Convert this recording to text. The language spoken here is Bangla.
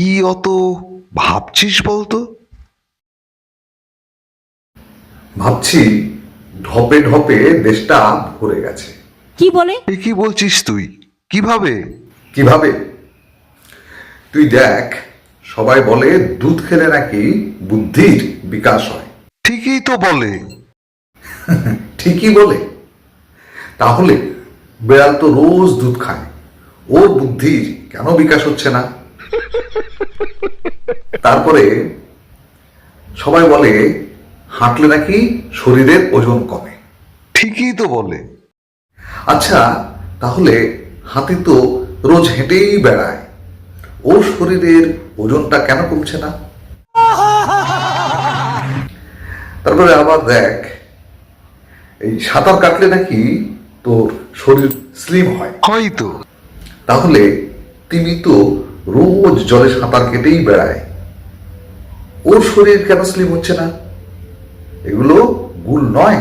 কি অত ভাবছিস বলতো? ভাবছি ঢপে ঢপে দেশটা ভরে গেছে। কি বলে? এ কি বলছিস তুই? কিভাবে? কিভাবে? তুই দেখ, সবাই বলে দুধ খেলে নাকি বুদ্ধির বিকাশ হয়। ঠিকই তো বলে। ঠিকই বলে? তাহলে বিড়াল তো রোজ দুধ খায়, ওর বুদ্ধির কেন বিকাশ হচ্ছে না? তারপরে সবাই বলে হাঁটলে নাকি শরীরের ওজন কমে। ঠিকই তো বলে। আচ্ছা, তাহলে হাতি তো রোজ হেঁটেই বেড়ায়, ওর শরীরের ওজনটা কেন কমছে না? তারপরে আবার দেখ, এই সাঁতার কাটলে নাকি তোর শরীর স্লিম হয়। হয়তো। তাহলে তিমি তো রোজ জলে সাঁতার কেটেই বেড়ায়, ওর শরীর কেন স্লিম হচ্ছে না? এগুলো ভুল নয়?